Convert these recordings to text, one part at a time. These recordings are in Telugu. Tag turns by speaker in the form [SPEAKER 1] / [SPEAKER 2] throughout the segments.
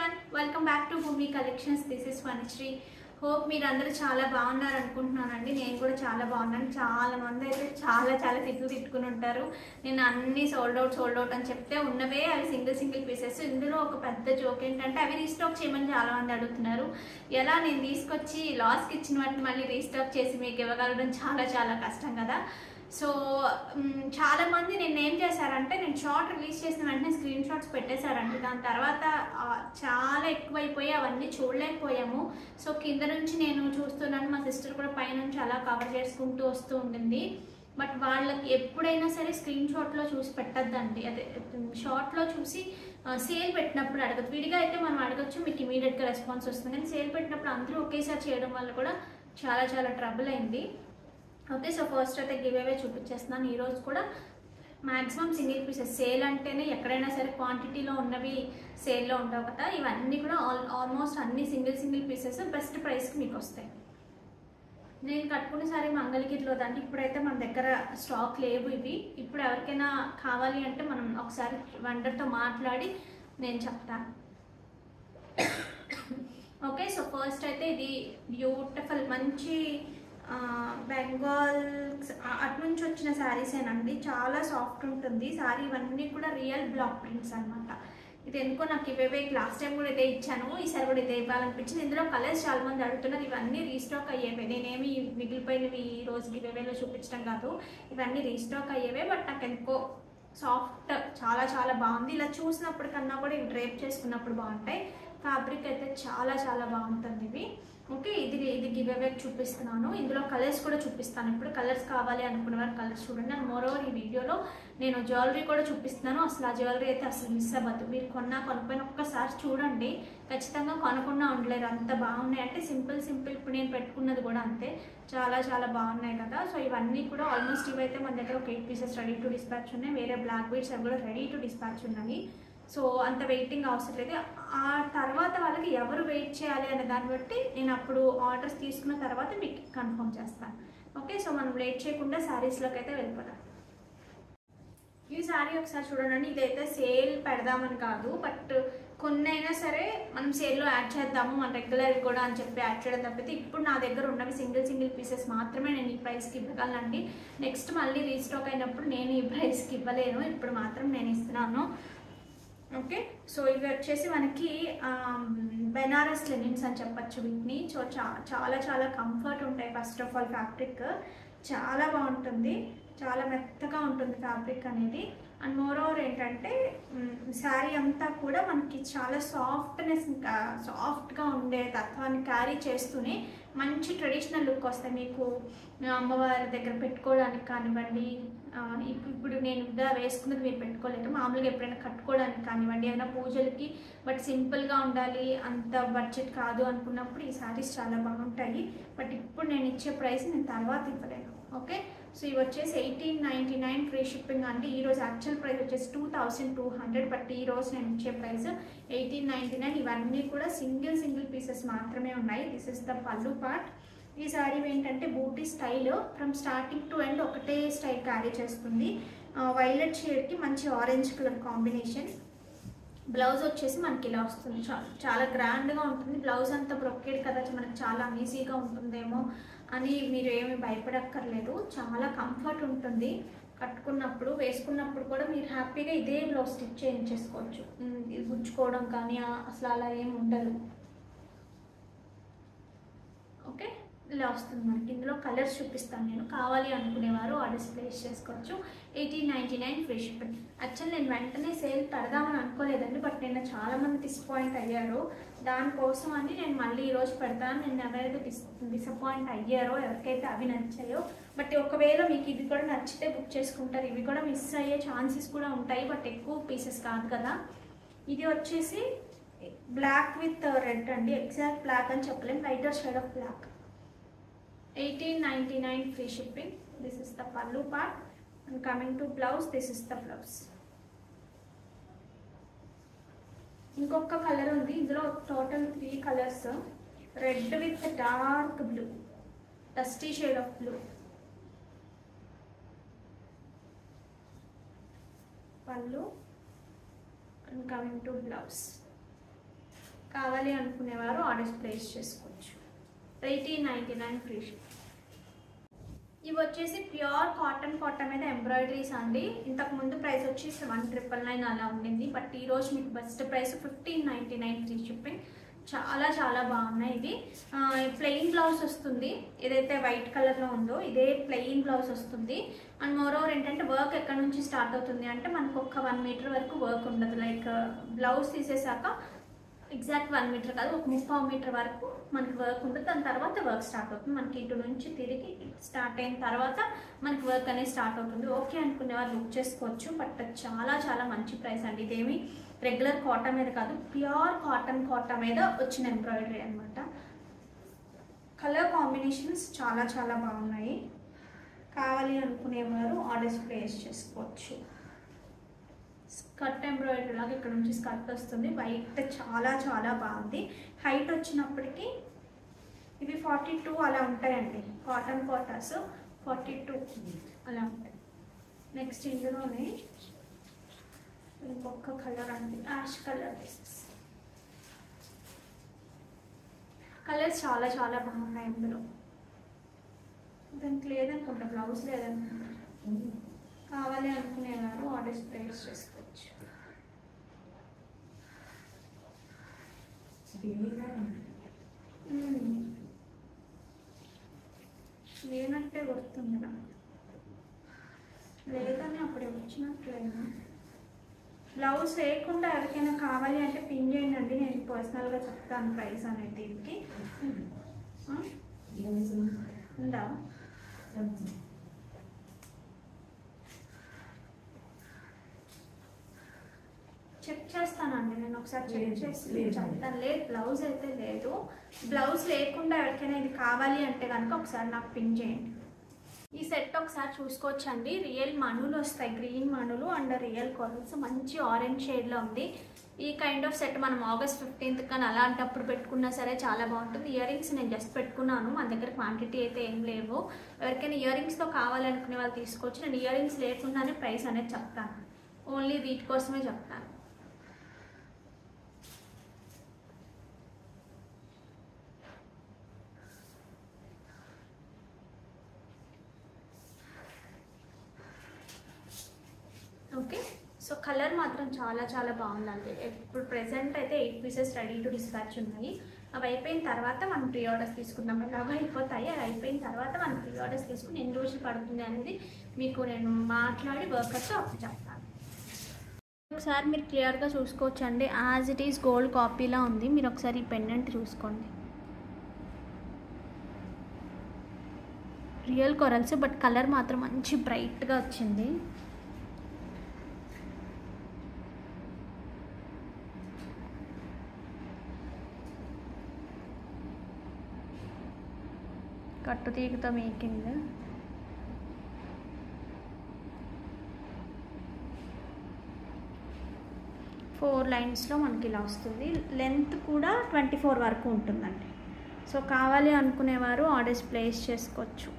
[SPEAKER 1] everyone, welcome back to Bhumi Collections. This is Vanishri. Hope మీరు అందరూ చాలా బాగున్నారు అనుకుంటున్నానండి. నేను కూడా చాలా బాగున్నాను. చాలా మంది అయితే చాలా తిట్టుకుని ఉంటారు. నేను అన్ని సోల్డ్ అవుట్ అని చెప్తే ఉన్నవే అవి సింగిల్ పీసెస్. ఇందులో ఒక పెద్ద జోక్ ఏంటంటే అవి రీస్టాక్ చేయమని చాలా మంది అడుగుతున్నారు. ఎలా నేను తీసుకొచ్చి లాస్కి ఇచ్చిన వాటిని మళ్ళీ రీస్టాక్ చేసి మీకు ఇవ్వగలడం చాలా కష్టం కదా. సో చాలా మంది నేను ఏం చేశారంటే నేను షార్ట్ రిలీజ్ చేసిన వెంటనే స్క్రీన్ షాట్స్ పెట్టేశారండి. దాని తర్వాత చాలా ఎక్కువైపోయి అవన్నీ చూడలేకపోయాము. సో కింద నుంచి నేను చూస్తున్నాను, మా సిస్టర్ కూడా పైనుంచి అలా కవర్ చేసుకుంటూ వస్తూ ఉండింది. బట్ వాళ్ళకి ఎప్పుడైనా సరే స్క్రీన్ షాట్లో చూసి పెట్టద్దండి. అదే షార్ట్లో చూసి సేల్ పెట్టినప్పుడు అడగదు. విడిగా అయితే మనం అడగచ్చు, మీకు ఇమీడియట్గా రెస్పాన్స్ వస్తుంది. కానీ సేల్ పెట్టినప్పుడు అందరూ ఒకేసారి చేయడం వల్ల కూడా చాలా ట్రబుల్ అయింది. ఓకే, సో ఫస్ట్ అయితే గివ్ అవే చూపించేస్తున్నాను. ఈరోజు కూడా మ్యాక్సిమం సింగిల్ పీసెస్. సేల్ అంటేనే ఎక్కడైనా సరే క్వాంటిటీలో ఉన్నవి సేల్లో ఉండవు కదా. ఇవన్నీ కూడా ఆల్మోస్ట్ అన్ని సింగిల్ పీసెస్ బెస్ట్ ప్రైస్కి మీకు వస్తాయి. నేను కట్టుకునే సారీ మంగళగిరిలో దాన్ని. ఇప్పుడైతే మన దగ్గర స్టాక్ లేవు ఇవి. ఇప్పుడు ఎవరికైనా కావాలి అంటే మనం ఒకసారి వెండర్తో మాట్లాడి నేను చెప్తాను. ఓకే, సో ఫస్ట్ అయితే ఇది బ్యూటిఫుల్ మంచి బెంగాల్ అటు నుంచి వచ్చిన శారీసేనండి. చాలా సాఫ్ట్ ఉంటుంది శారీ. ఇవన్నీ కూడా రియల్ బ్లాక్ ప్రింట్స్ అనమాట. ఇది ఎందుకో నాకు ఇవే లాస్ట్ టైం కూడా ఇదే ఇచ్చాను, ఈసారి కూడా ఇదే ఇవ్వాలనిపించింది. ఇందులో కలర్స్ చాలా మంది అడుగుతున్నారు. ఇవన్నీ రీస్టాక్ అయ్యేవే. నేనేమి మిగిలిపోయినవి ఈ రోజు గివేవేలో చూపించడం కాదు, ఇవన్నీ రీస్టాక్ అయ్యేవే. బట్ నాకు ఎందుకో సాఫ్ట్ చాలా బాగుంది. ఇలా చూసినప్పుడు కన్నా కూడా ఇవి డ్రేప్ చేసుకున్నప్పుడు బాగుంటాయి. ఫ్యాబ్రిక్ అయితే చాలా బాగుంటుంది ఇవి. ఓకే, ఇది గివ్ అవే చూపిస్తున్నాను. ఇందులో కలర్స్ కూడా చూపిస్తాను. ఇప్పుడు కలర్స్ కావాలి అనుకున్న వారు కలర్స్ చూడండి. అండ్ మోరోవర్ ఈ వీడియోలో నేను జ్యువెలరీ కూడా చూపిస్తున్నాను. అసలు ఆ జ్యువెలరీ అయితే అసలు మిస్ అవ్వద్దు. మీరు కొనుక్కోయిన ఒక్కసారి చూడండి, ఖచ్చితంగా కొనకుండా ఉండలేరు. అంత బాగున్నాయి. అంటే సింపుల్ ఇప్పుడు నేను పెట్టుకున్నది కూడా అంతే, చాలా బాగున్నాయి కదా. సో ఇవన్నీ కూడా ఆల్మోస్ట్ ఇవైతే మన దగ్గర ఒక 8 పీసెస్ రెడీ టు డిస్పాచ్ ఉన్నాయి. వేరే బ్లాక్ బీడ్స్ అవి కూడా రెడీ టు డిస్పాచ్ ఉన్నాయి. సో అంత వెయిటింగ్ అవసరం లేదు. ఆ తర్వాత వాళ్ళకి ఎవరు వెయిట్ చేయాలి అనే దాన్ని బట్టి నేను అప్పుడు ఆర్డర్స్ తీసుకున్న తర్వాత మీకు కన్ఫర్మ్ చేస్తాను. ఓకే, సో మనం లేట్ చేయకుండా శారీస్లోకి అయితే వెళ్ళిపోదాం. ఈ శారీ ఒకసారి చూడండి. ఇదైతే సేల్ పెడదామని కాదు, బట్ కొన్ని అయినా సరే మనం సేల్లో యాడ్ చేద్దాము మన రెగ్యులర్ కూడా అని చెప్పి యాడ్ చేయడం తప్పితే ఇప్పుడు నా దగ్గర ఉన్నవి సింగిల్ పీసెస్ మాత్రమే నేను ఈ ప్రైస్కి ఇవ్వగలనండి. నెక్స్ట్ మళ్ళీ రీస్టాక్ అయినప్పుడు నేను ఈ ప్రైస్కి ఇవ్వలేను. ఇప్పుడు మాత్రం నేను ఇస్తున్నాను. ఓకే, సో ఇవి వచ్చేసి మనకి బెనారస్ లెనిన్స్ అని చెప్పచ్చు వీటిని. సో చాలా కంఫర్ట్ ఉంటాయి. ఫస్ట్ ఆఫ్ ఆల్ ఫ్యాబ్రిక్ చాలా బాగుంటుంది, చాలా మెత్తగా ఉంటుంది ఫ్యాబ్రిక్ అనేది. అండ్ మోరోవర్ ఏంటంటే శారీ అంతా కూడా మనకి చాలా సాఫ్ట్గా ఉండే తత్వాన్ని క్యారీ చేస్తూనే మంచి ట్రెడిషనల్ లుక్ వస్తాయి. మీకు అమ్మవారి దగ్గర పెట్టుకోవడానికి కానివ్వండి, ఇప్పుడు నేను ఇలా వేసుకున్నది మీరు పెట్టుకోలేరు, మామూలుగా ఎప్పుడైనా కట్టుకోవడానికి కానివ్వండి, ఏదైనా పూజలకి బట్ సింపుల్గా ఉండాలి, అంత బడ్జెట్ కాదు అనుకున్నప్పుడు ఈ శారీస్ చాలా బాగుంటాయి. బట్ ఇప్పుడు నేను ఇచ్చే ప్రైస్ నేను తర్వాత ఇవ్వలేను. ఓకే, సో ఇవి వచ్చేసి 1899 ఫ్రీ షిప్పింగ్ అండి. ఈరోజు యాక్చువల్ ప్రైస్ వచ్చేసి 2200, బట్ ఈరోజు నేను ఇచ్చే ప్రైస్ 1899. ఇవన్నీ కూడా సింగిల్ పీసెస్ మాత్రమే ఉన్నాయి. This is the pallu part. ఈ శారీ ఏంటంటే buti style, from starting to end ఒకటే స్టైల్ క్యారీ చేస్తుంది. వైలెట్ షేడ్కి మంచి ఆరెంజ్ కలర్ కాంబినేషన్. బ్లౌజ్ వచ్చేసి మనకి ఇలా వస్తుంది. చాలా గ్రాండ్గా ఉంటుంది. బ్లౌజ్ అంతా బ్రొకేడ్ కదా, మనకి చాలా ఈజీగా ఉంటుందేమో అని మీరు ఏమి భయపడక్కర్లేదు. చాలా కంఫర్ట్ ఉంటుంది కట్టుకున్నప్పుడు. వేసుకున్నప్పుడు కూడా మీరు హ్యాపీగా ఇదే బ్లౌజ్ స్టిచ్ చేయించేసుకోవచ్చు. ఇది గుచ్చుకోవడం కానీ అసలు అలా ఏమి ఉండదు. ఓకే, ఇలా వస్తుంది మనకి. ఇందులో కలర్స్ చూపిస్తాను నేను. కావాలి అనుకునేవారు ఆర్డర్స్ ప్లేస్ చేసుకోవచ్చు. 1899 ఫ్రీ షిప్పింగ్. యాక్చువల్ నేను వెంటనే సేల్ పెడదామని అనుకోలేదండి, బట్ నిన్న చాలామంది డిసప్పాయింట్ అయ్యారు. దానికోసం అని నేను మళ్ళీ ఈరోజు పెడతాను. నేను ఎవరైతే డిసప్పాయింట్ అయ్యారో, ఎవరికైతే అవి నచ్చాయో, బట్ ఒకవేళ మీకు ఇది కూడా నచ్చితే బుక్ చేసుకుంటారు. ఇవి కూడా మిస్ అయ్యే ఛాన్సెస్ కూడా ఉంటాయి, బట్ ఎక్కువ పీసెస్ కాదు కదా. ఇది వచ్చేసి బ్లాక్ విత్ రెడ్ అండి. ఎగ్జాక్ట్ బ్లాక్ అని చెప్పలేం, lighter shade of black. 1899 free shipping. This is the pallu part. And coming to blouse, this is the blouse. ఇంకొక కలర్ ఉంది. ఇందులో total 3 colours. Red with dark blue, dusty shade of blue. పల్లు. And coming to blouse. కావాలి అనుకునేవారు ఆర్డర్స్ ప్లేస్ చేసుకోవచ్చు. 1899 ఫ్రీ షిప్. ఇవి వచ్చేసి ప్యూర్ కాటన్ మీద ఎంబ్రాయిడరీస్ అండి. ఇంతకుముందు ప్రైస్ వచ్చి 1999 అలా ఉండింది, బట్ ఈరోజు మీకు బెస్ట్ ప్రైస్ 1599 ఫ్రీ షిప్పింగ్. చాలా చాలా బాగున్నాయి. ఇది ప్లెయిన్ బ్లౌజ్ వస్తుంది, ఏదైతే వైట్ కలర్లో ఉందో ఇదే ప్లెయిన్ బ్లౌజ్ వస్తుంది. అండ్ మోరోవర్ ఏంటంటే వర్క్ ఎక్కడ నుంచి స్టార్ట్ అవుతుంది అంటే మనకు ఒక 1 మీటర్ వరకు వర్క్ ఉండదు. లైక్ బ్లౌజ్ తీసేసాక ఎగ్జాక్ట్ 1 మీటర్ కాదు, ఒక 3/4 మీటర్ వరకు మనకి వర్క్ ఉంటుంది. దాని తర్వాత వర్క్ స్టార్ట్ అవుతుంది. మనకి ఇటు నుంచి తిరిగి స్టార్ట్ అయిన తర్వాత మనకి వర్క్ అనేది స్టార్ట్ అవుతుంది. ఓకే అనుకునే వాళ్ళు బుక్ చేసుకోవచ్చు. బట్ చాలా చాలా మంచి ప్రైస్ అండి. ఇదేమి రెగ్యులర్ కాటన్ మీద కాదు, ప్యూర్ కాటన్ మీద వచ్చిన ఎంబ్రాయిడరీ అనమాట. కలర్ కాంబినేషన్స్ చాలా చాలా బాగున్నాయి. కావాలి అనుకునేవారు ఆర్డర్స్ ప్లేస్ చేసుకోవచ్చు. స్కర్ట్ ఎంబ్రాయిడరీ లాగా ఇక్కడ నుంచి స్కర్ట్ వస్తుంది. వైట్ చాలా చాలా బాగుంది. హైట్ వచ్చినప్పటికీ ఇవి 42 అలా ఉంటాయండి. కాటన్ కోటాస్ 42 అలా ఉంటాయి. నెక్స్ట్ ఇందులోనే ఇంకొక కలర్ అండి, యాష్ కలర్ పీసెస్. కలర్స్ చాలా చాలా బాగున్నాయి ఇందులో. దానికి లేదనుకుంటా, బ్లౌజ్ లేదనుకుంటా. కావాలి అనుకునేవారు ఆర్డర్స్ ప్లేస్ చేసుకోవచ్చు. లేనట్టే గుర్తుంది నాకు, లేదని అప్పుడే వచ్చినట్లేదు. బ్లౌజ్ లేకుండా ఎవరికైనా కావాలి అంటే పిన్ చేయండి అండి, నేను పర్సనల్గా చెప్తాను ప్రైస్ అనేది. దీనికి ఉందా? చెక్ చేస్తానండి నేను, ఒకసారి చెక్ చేసి చెప్తాను. లేదు బ్లౌజ్ అయితే లేదు. బ్లౌజ్ లేకుండా ఎవరికైనా ఇది కావాలి అంటే కనుక ఒకసారి నాకు పిన్ చేయండి. ఈ సెట్ ఒకసారి చూసుకోవచ్చు అండి. రియల్ మణులు వస్తాయి, గ్రీన్ మణులు అండ్ రియల్ కొరల్స్, మంచి ఆరెంజ్ షేడ్లో ఉంది. ఈ కైండ్ ఆఫ్ సెట్ మనం August 15th కానీ అలాంటప్పుడు పెట్టుకున్నా సరే చాలా బాగుంటుంది. ఇయర్ రింగ్స్ నేను జస్ట్ పెట్టుకున్నాను, మన దగ్గర క్వాంటిటీ అయితే ఏం లేవు. ఎవరికైనా ఇయర్ రింగ్స్తో కావాలనుకునే వాళ్ళు తీసుకోవచ్చు. నేను ఇయర్ రింగ్స్ లేకుండానే ప్రైస్ అనేది చెప్తాను, ఓన్లీ వీటి కోసమే చెప్తాను. ఓకే, సో కలర్ మాత్రం చాలా చాలా బాగుందండి. ఇప్పుడు ప్రెసెంట్ అయితే 8 పీసెస్ రెడీ టు డిస్పాచ్ ఉన్నాయి. అవి అయిపోయిన తర్వాత మనం ప్రీ ఆర్డర్స్ తీసుకుందాం. అవి అయిపోతాయి, అవి అయిపోయిన తర్వాత మనం ప్రీ ఆర్డర్స్ తీసుకుని ఎన్ని రోజులు పడుతుంది అనేది మీకు నేను మాట్లాడి వర్కర్తో అప్పుడు చెప్తాను. ఒకసారి మీరు క్లియర్గా చూసుకోవచ్చండి, యాజ్ ఇట్ ఈస్ గోల్డ్ కాపీలా ఉంది. మీరు ఒకసారి ఈ పెండెంట్ చూసుకోండి, రియల్ కొరల్స్, బట్ కలర్ మాత్రం మంచి బ్రైట్గా వచ్చింది. కట్టు తీగతో మేకింగ్. ఫోర్ లైన్స్లో మనకి ఇలా వస్తుంది. లెంత్ కూడా 24 వరకు ఉంటుందండి. సో కావాలి అనుకునేవారు ఆర్డర్స్ ప్లేస్ చేసుకోవచ్చు.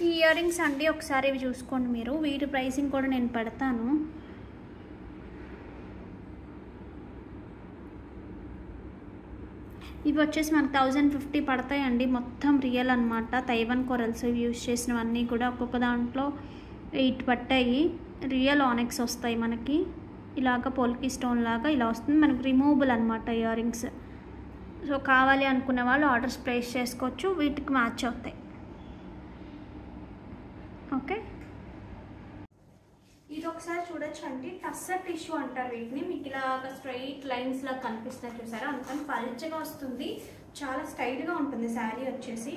[SPEAKER 1] ఈ ఇయర్ రింగ్స్ అండి ఒకసారి ఇవి చూసుకోండి మీరు. వీటి ప్రైసింగ్ కూడా నేను పెడతాను. ఇవి వచ్చేసి మనకు 1050 పడతాయండి. మొత్తం రియల్ అనమాట. తైవాన్ కొరల్స్ యూజ్ చేసినవన్నీ కూడా ఒక్కొక్క దాంట్లో 8 పట్టాయి. రియల్ ఆనెక్స్ వస్తాయి మనకి, ఇలాగ పోల్కి స్టోన్ లాగా ఇలా వస్తుంది. మనకు రిమూవబుల్ అనమాట ఇయర్ రింగ్స్. సో కావాలి అనుకునే వాళ్ళు ఆర్డర్స్ ప్లేస్ చేసుకోవచ్చు, వీటికి మ్యాచ్ అవుతాయి. ఓకే, ఇది ఒకసారి చూడొచ్చు అండి. టస్సర్ టిష్యూ అంటారు వీటిని. మీకు ఇలాగ స్ట్రైట్ లైన్స్ లాగా కనిపిస్తున్నాయి చూసారా, అందుకని పల్చగా వస్తుంది, చాలా స్టైల్గా ఉంటుంది శారీ వచ్చేసి.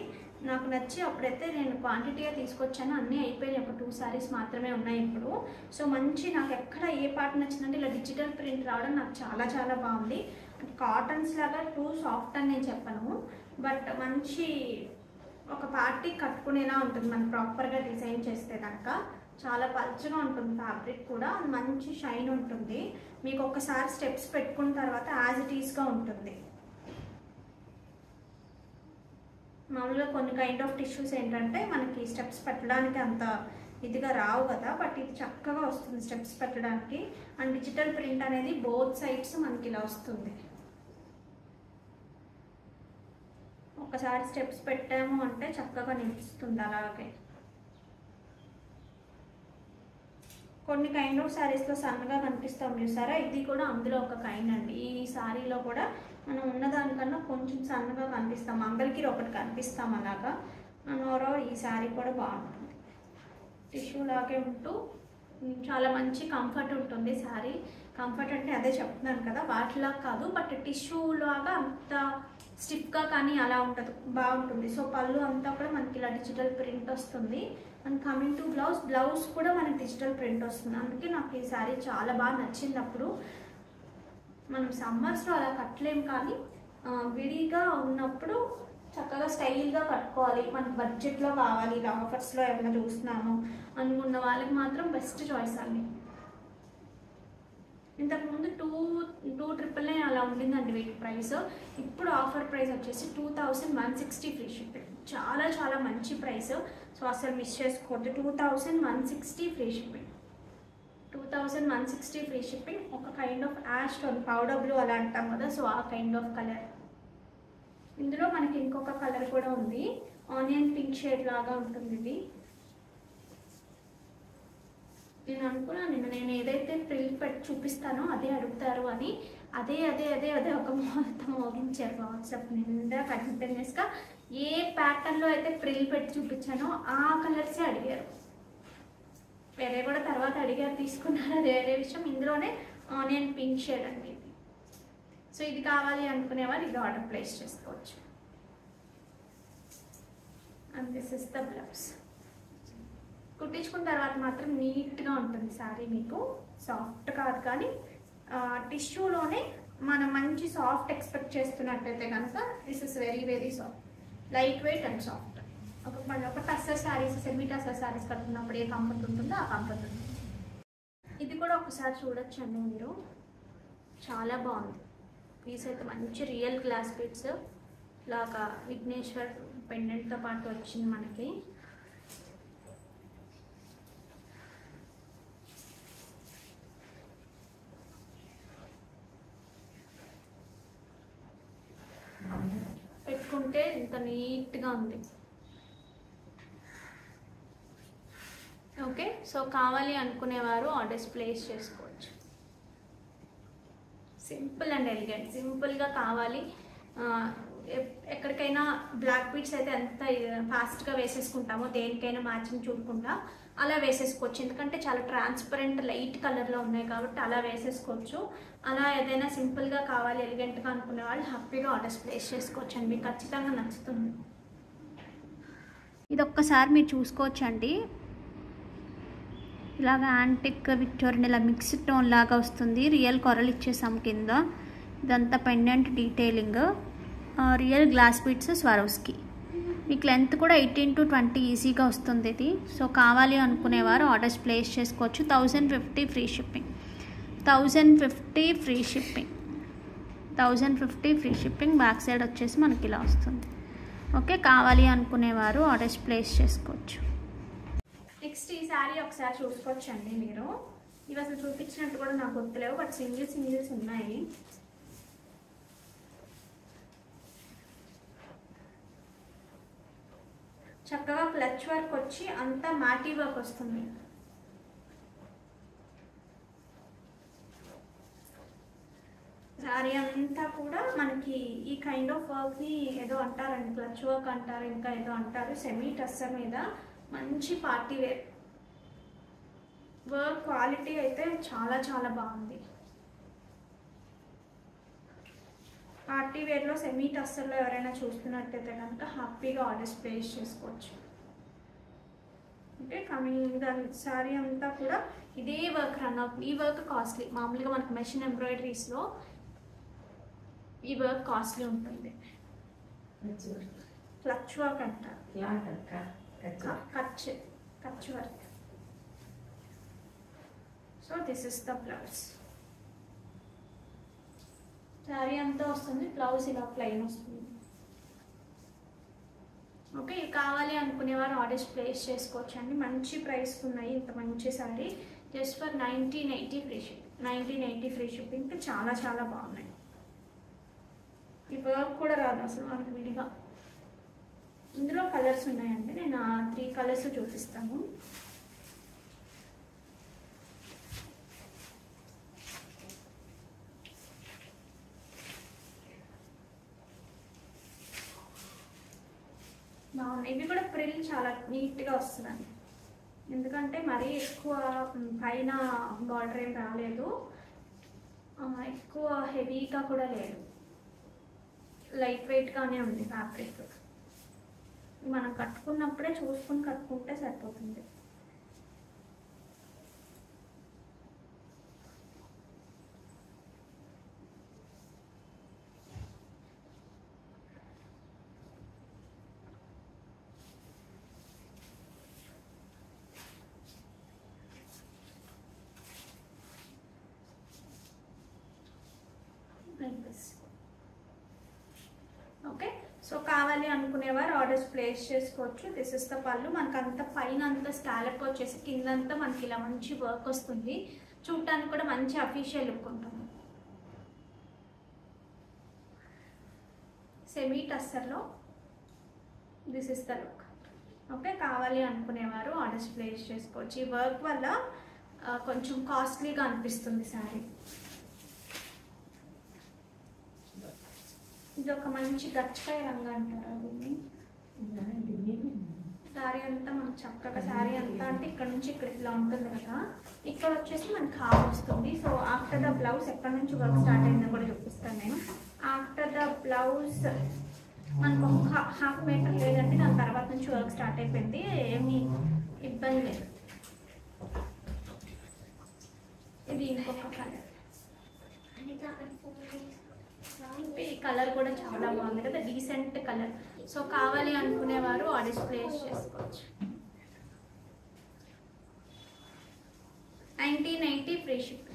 [SPEAKER 1] నాకు నచ్చి అప్పుడైతే నేను క్వాంటిటీగా తీసుకొచ్చాను, అన్నీ అయిపోయినాయి. ఒక 2 శారీస్ మాత్రమే ఉన్నాయి ఇప్పుడు. సో మంచి నాకు ఎక్కడ ఏ పార్ట్ నచ్చిందంటే ఇలా డిజిటల్ ప్రింట్ రావడం నాకు చాలా చాలా బాగుంది. కాటన్స్ లాగా టూ సాఫ్ట్ అని నేను చెప్పను, బట్ మంచి ఒక పార్టీ కట్టుకునేలా ఉంటుంది మనం ప్రాపర్గా డిజైన్ చేస్తే కనుక. చాలా పల్చగా ఉంటుంది ఫ్యాబ్రిక్ కూడా, మంచి షైన్ ఉంటుంది. మీకు ఒకసారి స్టెప్స్ పెట్టుకున్న తర్వాత యాజ్ ఇట్ ఈస్గా ఉంటుంది. మామూలుగా కొన్ని కైండ్ ఆఫ్ టిష్యూస్ ఏంటంటే మనకి స్టెప్స్ పెట్టడానికి అంత ఇదిగా రావు కదా, బట్ ఇది చక్కగా వస్తుంది స్టెప్స్ పెట్టడానికి. అండ్ డిజిటల్ ప్రింట్ అనేది బోత్ సైడ్స్ మనకి ఇలా వస్తుంది. ఒకసారి స్టెప్స్ పెట్టాము అంటే చక్కగా నిలుస్తుంది అలాగే. కొన్ని కైండ్ ఆఫ్ శారీస్లో సన్నగా కనిపిస్తాం చూసారా, ఇది కూడా అందులో ఒక కైండ్ అండి. ఈ శారీలో కూడా మనం ఉన్నదానికన్నా కొంచెం సన్నగా కనిపిస్తాం, మంగళగిరి ఒకటి కనిపిస్తాం అలాగా. ఓవరాల్ ఈ శారీ కూడా బాగుంటుంది, టిష్యూ లాగే ఉంటూ చాలా మంచి కంఫర్ట్ ఉంటుంది శారీ. కంఫర్ట్ అంటే అదే చెప్తున్నాను కదా, వాటిలా కాదు, బట్ టిష్యూ లాగా అంత స్టిఫ్గా కానీ అలా ఉంటుంది, బాగుంటుంది. సో పళ్ళు అంతా కూడా మనకి ఇలా డిజిటల్ ప్రింట్ వస్తుంది. అండ్ కమింగ్ టు బ్లౌజ్ కూడా మనకి డిజిటల్ ప్రింట్ వస్తుంది. అందుకే నాకు ఈ శారీ చాలా బాగా నచ్చింది. అప్పుడు మనం సమ్మర్స్లో అలా కట్టలేం, కానీ విడిగా ఉన్నప్పుడు చక్కగా స్టైల్గా కట్టుకోవాలి, మనకి బడ్జెట్లో కావాలి, ఇలా ఆఫర్స్లో ఏమైనా చూస్తున్నాము అనుకున్న వాళ్ళకి మాత్రం బెస్ట్ చాయిస్ అండి. ఇంతకుముందు 2,999 అలా ఉండిందండి వీటి ప్రైస్. ఇప్పుడు ఆఫర్ ప్రైస్ వచ్చేసి 2,160 ఫ్రీ షిప్పింగ్. చాలా చాలా మంచి ప్రైస్, సో అసలు మిస్ చేసుకోవద్దు. 2,160 ఫ్రీ షిప్పింగ్. 2,160 free shipping. ఒక kind of ash tone, powder blue అలా అంటాం కదా, సో ఆ కైండ్ ఆఫ్ కలర్. ఇందులో మనకి ఇంకొక కలర్ కూడా ఉంది, ఆనియన్ పింక్ షేడ్ లాగా ఉంటుంది ఇది. నేను అనుకున్నాను నేను ఏదైతే ఫ్రిల్ పెట్టి చూపిస్తానో అదే అడుగుతారు అని, అదే ఒక మొత్తం మోగించారు వాట్సాప్ నిండా కంటిన్యూస్గా. ఏ ప్యాటర్న్లో అయితే ఫ్రిల్ పెట్టి చూపించానో ఆ కలర్సే అడిగారు. వేరే కూడా తర్వాత అడిగారు, తీసుకున్నారు, అది వేరే విషయం. ఇందులోనే ఆనియన్ పింక్ షేడ్ అండి ఇది. సో ఇది కావాలి అనుకునేవారు ఇది ఆర్డర్ ప్లేస్ చేసుకోవచ్చు. And this is the blouse. కుట్టించుకున్న తర్వాత మాత్రం నీట్గా ఉంటుంది శారీ, మీకు సాఫ్ట్ కాదు కానీ టిష్యూలోనే మనం మంచి సాఫ్ట్ ఎక్స్పెక్ట్ చేస్తున్నట్టయితే కనుక this is very very soft, light weight and soft. ఒక టస్సర్ శారీస్, సెమీ టస్సర్ శారీస్ కట్టుకున్నప్పుడు ఏ కంఫర్ట్ ఉంటుందో ఆ కంఫర్ట్ ఉంటుంది. ఇది కూడా ఒకసారి చూడొచ్చండి మీరు, చాలా బాగుంది పీస్ అయితే. మంచి రియల్ గ్లాస్ బీడ్స్ లాగా విఘ్నేశ్వర్ పెండెంట్తో పాటు వచ్చింది మనకి. పెట్టుకుంటే ఇంత నీట్గా ఉంది. ఓకే, సో కావాలి అనుకునేవారు ఆర్డర్స్ ప్లేస్ చేసుకోవచ్చు. సింపుల్ అండ్ ఎలిగెంట్, సింపుల్గా కావాలి. ఎక్కడికైనా బ్లాక్ బీడ్స్ అయితే ఎంత ఫాస్ట్గా వేసేసుకుంటామో, దేనికైనా మ్యాచింగ్ చూడకుండా అలా వేసేసుకోవచ్చు. ఎందుకంటే చాలా ట్రాన్స్పరెంట్ లైట్ కలర్లో ఉన్నాయి కాబట్టి అలా వేసేసుకోవచ్చు. అలా ఏదైనా సింపుల్గా కావాలి, ఎలిగెంట్గా అనుకునే వాళ్ళు హ్యాపీగా ఆర్డర్స్ ప్లేస్ చేసుకోవచ్చు అండి. మీకు ఖచ్చితంగా నచ్చుతుంది. ఇది ఒక్కసారి మీరు చూసుకోవచ్చండి, ఇలాగ యాంటిక్ విక్టోరియన్ ఇలా మిక్స్డ్ టోన్ లాగా వస్తుంది. రియల్ కొరలు ఇచ్చేసాం కింద. ఇదంతా pendant detailing, real glass beads Swarovski. మీకు లెంత్ కూడా 18 to 20 ఈజీగా వస్తుంది ఇది. సో కావాలి అనుకునేవారు ఆర్డర్స్ ప్లేస్ చేసుకోవచ్చు. 1,050 free shipping. 1,050 free shipping. 1,050 free shipping. Back side వచ్చేసి మనకి ఇలా వస్తుంది. ఓకే, కావాలి అనుకునేవారు ఆర్డర్స్ ప్లేస్ చేసుకోవచ్చు. నెక్స్ట్ ఈ శారీ ఒకసారి చూసుకోవచ్చండి మీరు. ఇవి అసలు చూపించినట్టు కూడా నాకు గుర్తులేవు, బట్ సింగిల్స్ ఉన్నాయి. చక్కగా క్లచ్ వర్క్ వచ్చి అంతా మ్యాటీ వర్క్ వస్తుంది. శారీ అంతా కూడా మనకి ఈ కైండ్ ఆఫ్ వర్క్ని ఏదో అంటారండి, క్లచ్ వర్క్ అంటారు, ఇంకా ఏదో అంటారు. సెమీ టస్సర్ మీద మంచి పార్టీ వేర్ వర్క్. క్వాలిటీ అయితే చాలా చాలా బాగుంది. పార్టీ వేర్లో సెమీ టస్సర్లో ఎవరైనా చూస్తున్నట్టయితే కనుక హ్యాపీగా ఆర్డర్స్ ప్లేస్ చేసుకోవచ్చు. ఓకే, కమింగ్ దాని శారీ అంతా కూడా ఇదే వర్క్ రన్ అవుతుంది. ఈ వర్క్ కాస్ట్లీ. మామూలుగా మనకు మెషిన్ ఎంబ్రాయిడరీస్లో ఈ వర్క్ కాస్ట్లీ ఉంటుంది. క్లచ్ వర్క్ అంటారు, Kutch work. So this is the blouse. Sari అంతా వస్తుంది, బ్లౌజ్ ఇలా ప్లెయిన్ వస్తుంది. ఓకే, ఇది కావాలి అనుకునేవారు ఆర్డర్స్ ప్లేస్ చేసుకోవచ్చు అండి. మంచి ప్రైస్ ఉన్నాయి. ఇంత మంచి sari just for 1980 free shipping. 1980 free shipping. చాలా చాలా బాగున్నాయి. ఈ వర్క్ కూడా రాదు అసలు మనకు విడిగా. ఇందులో కలర్స్ ఉన్నాయండి. నేను 3 కలర్స్ చూపిస్తాను. బాగున్నాయి. ఇవి కూడా ప్రిల్ చాలా నీట్గా వస్తుందండి. ఎందుకంటే మరీ ఎక్కువ పైన బార్డర్ ఏం రాలేదు, ఎక్కువ హెవీగా కూడా లేదు, లైట్ వెయిట్గానే ఉంది ఫ్యాబ్రిక్. మనం కట్టుకున్నప్పుడే చూసుకుని కట్టుకుంటే సరిపోతుంది. ఓకే, సో కావాలి అనుకునేవారు ఆర్డర్స్ ప్లేస్ చేసుకోవచ్చు. దిస్ ఇస్ ద పళ్ళు. మనకు అంత పైన అంతా స్టాలప్ వచ్చేసి కిందంతా మనకి ఇలా మంచి వర్క్ వస్తుంది. చూడటానికి కూడా మంచి అఫీషియల్ లుక్ ఉంటుంది. సెమీ టస్సర్లో this is the look. Okay, కావాలి అనుకునేవారు ఆర్డర్స్ ప్లేస్ చేసుకోవచ్చు. ఈ వర్క్ వల్ల కొంచెం కాస్ట్లీగా అనిపిస్తుంది శారీ. ఇది ఒక మంచి గచ్చకాయ రంగు అంటారు దీన్ని. శారీ అంతా మనకు చక్కగా శారీ అంతా అంటే ఇక్కడ నుంచి ఇక్కడ ఇట్లా ఉంటుంది కదా, ఇక్కడ వచ్చేసి మనకి హాఫ్ వస్తుంది. సో ఆఫ్టర్ ద బ్లౌజ్ ఎక్కడ నుంచి వర్క్ స్టార్ట్ అయిందో కూడా చూపిస్తాను నేను. ఆఫ్టర్ ద బ్లౌజ్ మనకు ఒక హాఫ్ మీటర్ లేదంటే దాని తర్వాత నుంచి వర్క్ స్టార్ట్ అయిపోయింది. ఏమీ ఇబ్బంది లేదు. ఇది ఇంకొక కలర్. ఈ కలర్ కూడా చాలా బాగుంది కదా, డీసెంట్ కలర్. సో కావాలి అనుకునేవారు ఆర్డర్స్ ప్లేస్ చేసుకోవచ్చు. 1980 ఫ్రీ షిప్.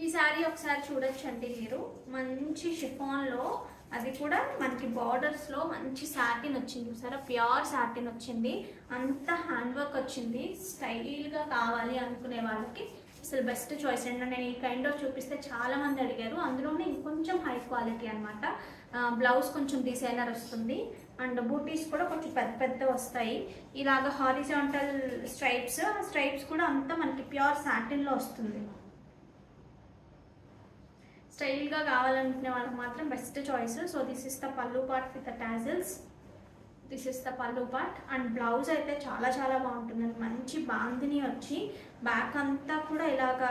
[SPEAKER 1] ఈ శారీ ఒకసారి చూడొచ్చండి మీరు. మంచి షిఫాన్లో, అది కూడా మనకి బార్డర్స్లో మంచి సాటిన్ వచ్చింది చూసారా, ప్యూర్ సాటిన్ వచ్చింది. అంత హ్యాండ్ వర్క్ వచ్చింది. స్టైల్గా కావాలి అనుకునే వాళ్ళకి అసలు బెస్ట్ చాయిస్ అండి. నేను ఈ కైండ్ ఆఫ్ చూపిస్తే చాలా మంది అడిగారు. అందులోనే ఇంకొంచెం హై క్వాలిటీ అనమాట. బ్లౌజ్ కొంచెం డిజైనర్ వస్తుంది అండ్ బూటీస్ కూడా కొంచెం పెద్ద పెద్ద వస్తాయి. ఇలాగ హారిజాంటల్ స్ట్రైప్స్ కూడా అంతా మనకి ప్యూర్ సాటిన్లో వస్తుంది. స్టైల్గా కావాలనుకునే వాళ్ళకి మాత్రం best choice. So this is the pallu part with the tassels. This is the pallu part. And blouse అయితే చాలా చాలా బాగుంటుందండి. మంచి బాందిని వచ్చి బ్యాక్ అంతా కూడా ఇలాగ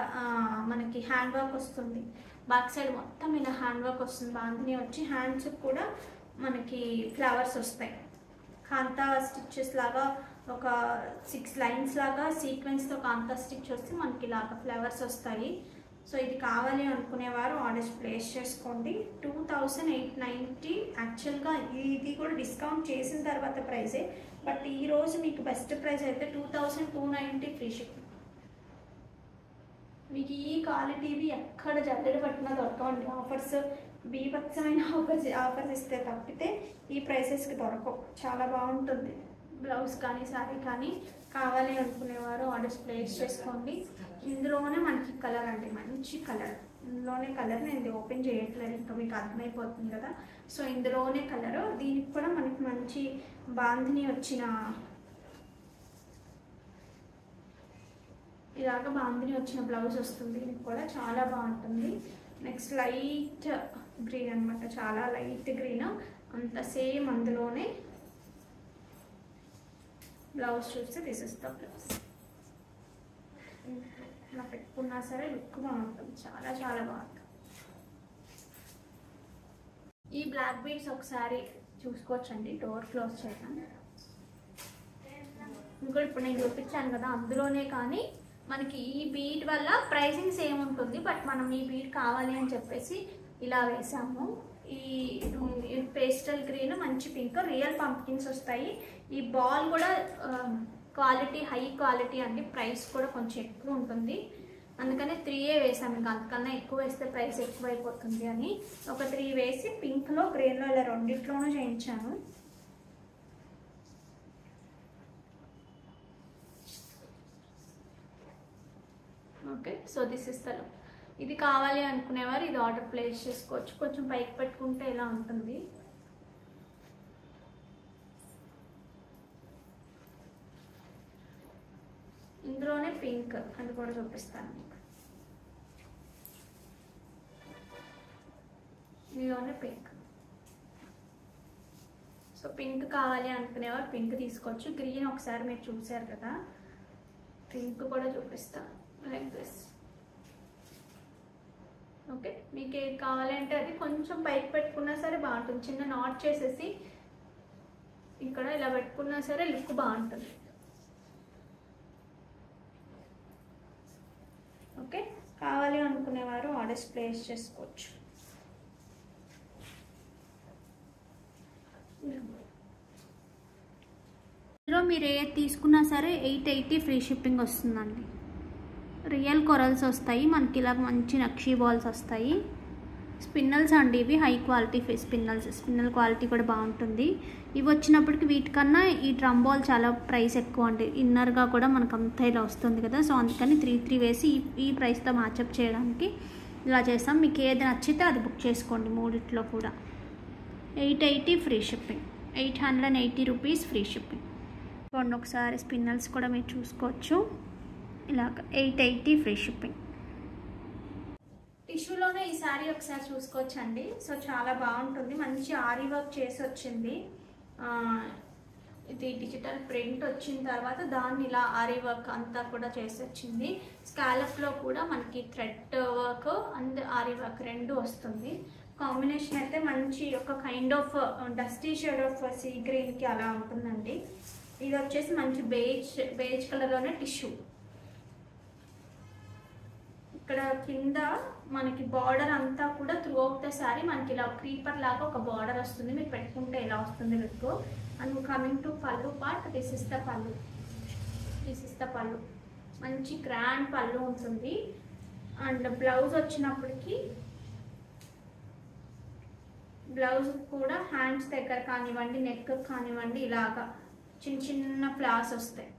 [SPEAKER 1] మనకి హ్యాండ్ వర్క్ వస్తుంది. బ్యాక్ సైడ్ మొత్తం ఇలా హ్యాండ్ వర్క్ వస్తుంది. బాందిని వచ్చి హ్యాండ్స్ కూడా మనకి ఫ్లవర్స్ వస్తాయి. కాంతా స్టిచ్చెస్ లాగా ఒక 6 లైన్స్ లాగా సీక్వెన్స్తో కాంతా స్టిచ్ వస్తే మనకి ఇలాగ ఫ్లవర్స్ వస్తాయి. సో ఇది కావాలి అనుకునేవారు ఆర్డర్స్ ప్లేస్ చేసుకోండి. 2890. యాక్చువల్గా ఇది కూడా డిస్కౌంట్ చేసిన తర్వాత ప్రైసే, బట్ ఈరోజు మీకు బెస్ట్ ప్రైస్ అయితే 2290 ఫ్రీ షిప్. మీకు ఈ క్వాలిటీవి ఎక్కడ జల్లెడ పట్టినా దొరకవండి. ఆఫర్స్ బీభత్సమైన ఆఫర్స్ ఇస్తే తప్పితే ఈ ప్రైసెస్కి దొరకవు. చాలా బాగుంటుంది బ్లౌజ్ కానీ శారీ కానీ. కావాలి అనుకునేవారు ఆర్డర్స్ ప్లేస్ చేసుకోండి. ఇందులోనే మనకి కలర్ అండి, మంచి కలర్. ఇందులోనే కలర్ నేను ఇది ఓపెన్ చేయట్లేదు, ఇంకా మీకు అర్థమైపోతుంది కదా. సో ఇందులోనే కలరు. దీనికి కూడా మనకి మంచి బాంధిని వచ్చిన ఇలాగ బాంధిని వచ్చిన బ్లౌజ్ వస్తుంది. దీనికి కూడా చాలా బాగుంటుంది. నెక్స్ట్ లైట్ గ్రీన్ అనమాట, చాలా లైట్ గ్రీన్. అంత సేమ్ అందులోనే బ్లౌజ్ చూస్తే దిస్ ఇస్ ద బ్లౌజ్. ఇలా పెట్టుకున్నా సరే లుక్ బాగుంటుంది. చాలా చాలా బాగుంటుంది. ఈ బ్లాక్ బీడ్స్ ఒకసారి చూసుకోవచ్చండి. డోర్ క్లోజ్ చేద్దాం. ఇంకోటి ఇప్పుడు నేను చూపించాను కదా, అందులోనే కానీ మనకి ఈ బీడ్ వల్ల ప్రైసింగ్ సేమ్ ఉంటుంది. బట్ మనం ఈ బీడ్ కావాలి అని చెప్పేసి ఇలా వేసాము. ఈ పేస్టల్ గ్రీన్, మంచి పింక్, రియల్ పంప్కిన్స్ వస్తాయి. ఈ బాల్ కూడా క్వాలిటీ హై క్వాలిటీ అండి. ప్రైస్ కూడా కొంచెం ఎక్కువ ఉంటుంది. అందుకనే 3 వేసాము. ఇంకా అంతకన్నా ఎక్కువ వేస్తే ప్రైస్ ఎక్కువైపోతుంది అని ఒక 3 వేసి పింక్లో గ్రీన్లో ఇలా రెండిట్లోనూ చేయించాను. Okay, so this is the look. ఇది కావాలి అనుకునేవారు ఇది ఆర్డర్ ప్లేస్ చేసుకోవచ్చు. కొంచెం పైకి పెట్టుకుంటే ఇలా ఉంటుంది. ఇందులోనే పింక్ అది కూడా చూపిస్తాను మీకు. ఇందులోనే పింక్. సో పింక్ కావాలి అనుకునేవారు పింక్ తీసుకోవచ్చు. గ్రీన్ ఒకసారి మీరు చూసారు కదా, పింక్ కూడా చూపిస్తాను లైక్ దిస్. ఓకే, మీకు ఏది కావాలంటే అది కొంచెం పైకి పెట్టుకున్నా సరే బాగుంటుంది. చిన్న నాట్ చేసేసి ఇక్కడ ఇలా పెట్టుకున్నా సరే లుక్ బాగుంటుంది. ఓకే, కావాలి అనుకునేవారు ఆర్డర్స్ ప్లేస్ చేసుకోవచ్చు. ఇందులో మీరు ఏది తీసుకున్నా సరే 880 ఫ్రీ షిప్పింగ్ వస్తుందండి. రియల్ కొరల్స్ వస్తాయి మనకి, ఇలా మంచి నక్షీ బాల్స్ వస్తాయి. స్పిన్నల్స్ అండి ఇవి, హై క్వాలిటీ స్పిన్నల్ క్వాలిటీ కూడా బాగుంటుంది. ఇవి వచ్చినప్పటికి వీటికన్నా ఈ డ్రమ్ బాల్ చాలా ప్రైస్ ఎక్కువ అండి. ఇన్నర్గా కూడా మనకు అంతా ఇలా వస్తుంది కదా, సో అందుకని 3 వేసి ఈ ప్రైస్తో మ్యాచప్ చేయడానికి ఇలా చేస్తాం. మీకు ఏది నచ్చితే అది బుక్ చేసుకోండి. మూడిట్లో కూడా 880 free shipping, 880 rupees free shipping. ఒకసారి స్పిన్నల్స్ కూడా మీరు చూసుకోవచ్చు. ఇలాగ 880 ఫ్రీ షిప్పింగ్. టిష్యూలోనే ఈ శారీ ఒకసారి చూసుకోవచ్చు అండి. సో చాలా బాగుంటుంది, మంచి ఆరీ వర్క్ చేసి వచ్చింది. ఇది డిజిటల్ ప్రింట్ వచ్చిన తర్వాత దాన్ని ఇలా ఆరీ వర్క్ అంతా కూడా చేసి వచ్చింది. స్కాలప్లో కూడా మనకి thread work and aari work రెండు వస్తుంది. కాంబినేషన్ అయితే మంచి ఒక kind of dusty shade of sea గ్రీన్కి అలా ఉంటుందండి. ఇది వచ్చేసి మంచి బేజ్ కలర్లోనే టిష్యూ. ఇక్కడ కింద మనకి బార్డర్ అంతా కూడా త్రూ అవుట్ ద శారీ మనకి ఇలా క్రీపర్ లాగా ఒక బార్డర్ వస్తుంది. మీరు పెట్టుకుంటే ఇలా వస్తుంది లుక్. అండ్ కమింగ్ టు పళ్ళు పార్ట్, దిస్ ఇస్ ద పళ్ళు. మంచి గ్రాండ్ పళ్ళు ఉంటుంది. అండ్ బ్లౌజ్ వచ్చినప్పటికి బ్లౌజ్ కూడా హ్యాండ్స్ దగ్గర కానివ్వండి, నెక్ కానివ్వండి, ఇలాగా చిన్న ఫ్లాస్ వస్తాయి.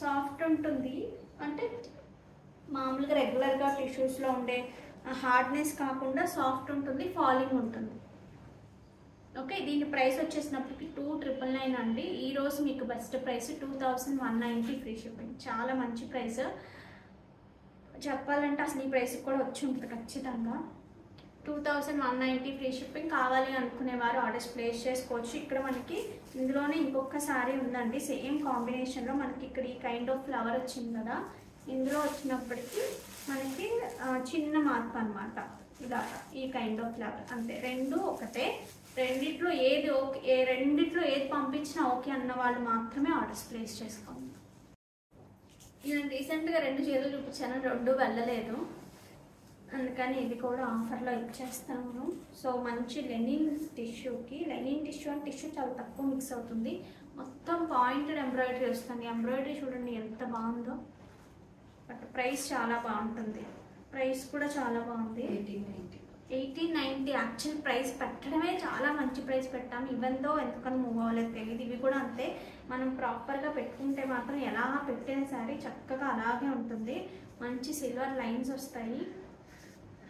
[SPEAKER 1] సాఫ్ట్ ఉంటుంది, అంటే మామూలుగా రెగ్యులర్గా టిష్యూస్లో ఉండే హార్డ్నెస్ కాకుండా సాఫ్ట్ ఉంటుంది, ఫాలింగ్ ఉంటుంది. ఓకే, దీని ప్రైస్ వచ్చేసినప్పటికి 2999 అండి. ఈరోజు మీకు బెస్ట్ ప్రైస్ 2190 ఫ్రీ షిప్పింగ్. చాలా మంచి ప్రైస్ చెప్పాలంటే, అసలు ఈ ప్రైస్ కూడా వచ్చి ఉంటుంది ఖచ్చితంగా. 2190 ఫ్రీ షిప్పింగ్. కావాలి అనుకునేవారు ఆర్డర్స్ ప్లేస్ చేసుకోవచ్చు. ఇక్కడ మనకి ఇందులోనే ఇంకొక శారీ ఉందండి, సేమ్ కాంబినేషన్లో. మనకి ఇక్కడ ఈ కైండ్ ఆఫ్ ఫ్లవర్ వచ్చింది కదా, ఇందులో వచ్చినప్పటికీ మనకి చిన్న మార్పు అనమాట. ఇలా ఈ కైండ్ ఆఫ్ ఫ్లవర్ అంతే, రెండు ఒకటే. రెండిట్లో ఏది పంపించినా ఓకే అన్న వాళ్ళు మాత్రమే ఆర్డర్స్ ప్లేస్ చేసుకోండి. నేను రీసెంట్గా 2 చీరలు చూపించాను, 2 వెళ్ళలేదు, అందుకని ఇది కూడా ఆఫర్లో ఇచ్చేస్తాను. సో మంచి లెనిన్ టిష్యూ అండ్ టిష్యూ చాలా తక్కువ మిక్స్ అవుతుంది. మొత్తం పాయింటెడ్ ఎంబ్రాయిడరీ వస్తుంది. ఎంబ్రాయిడరీ చూడండి ఎంత బాగుందో. బట్ ప్రైస్ చాలా బాగుంటుంది, ప్రైస్ కూడా చాలా బాగుంది. 1890 యాక్చువల్ ప్రైస్ పెట్టడమే చాలా మంచి ప్రైస్ పెట్టాము. ఇవెందో ఎందుకని మూవ్ అవ్వలేదు తెలియదు. ఇవి కూడా అంతే, మనం ప్రాపర్గా పెట్టుకుంటే మాత్రం ఎలా పెట్టిన సారీ చక్కగా అలాగే ఉంటుంది. మంచి సిల్వర్ లైన్స్ వస్తాయి.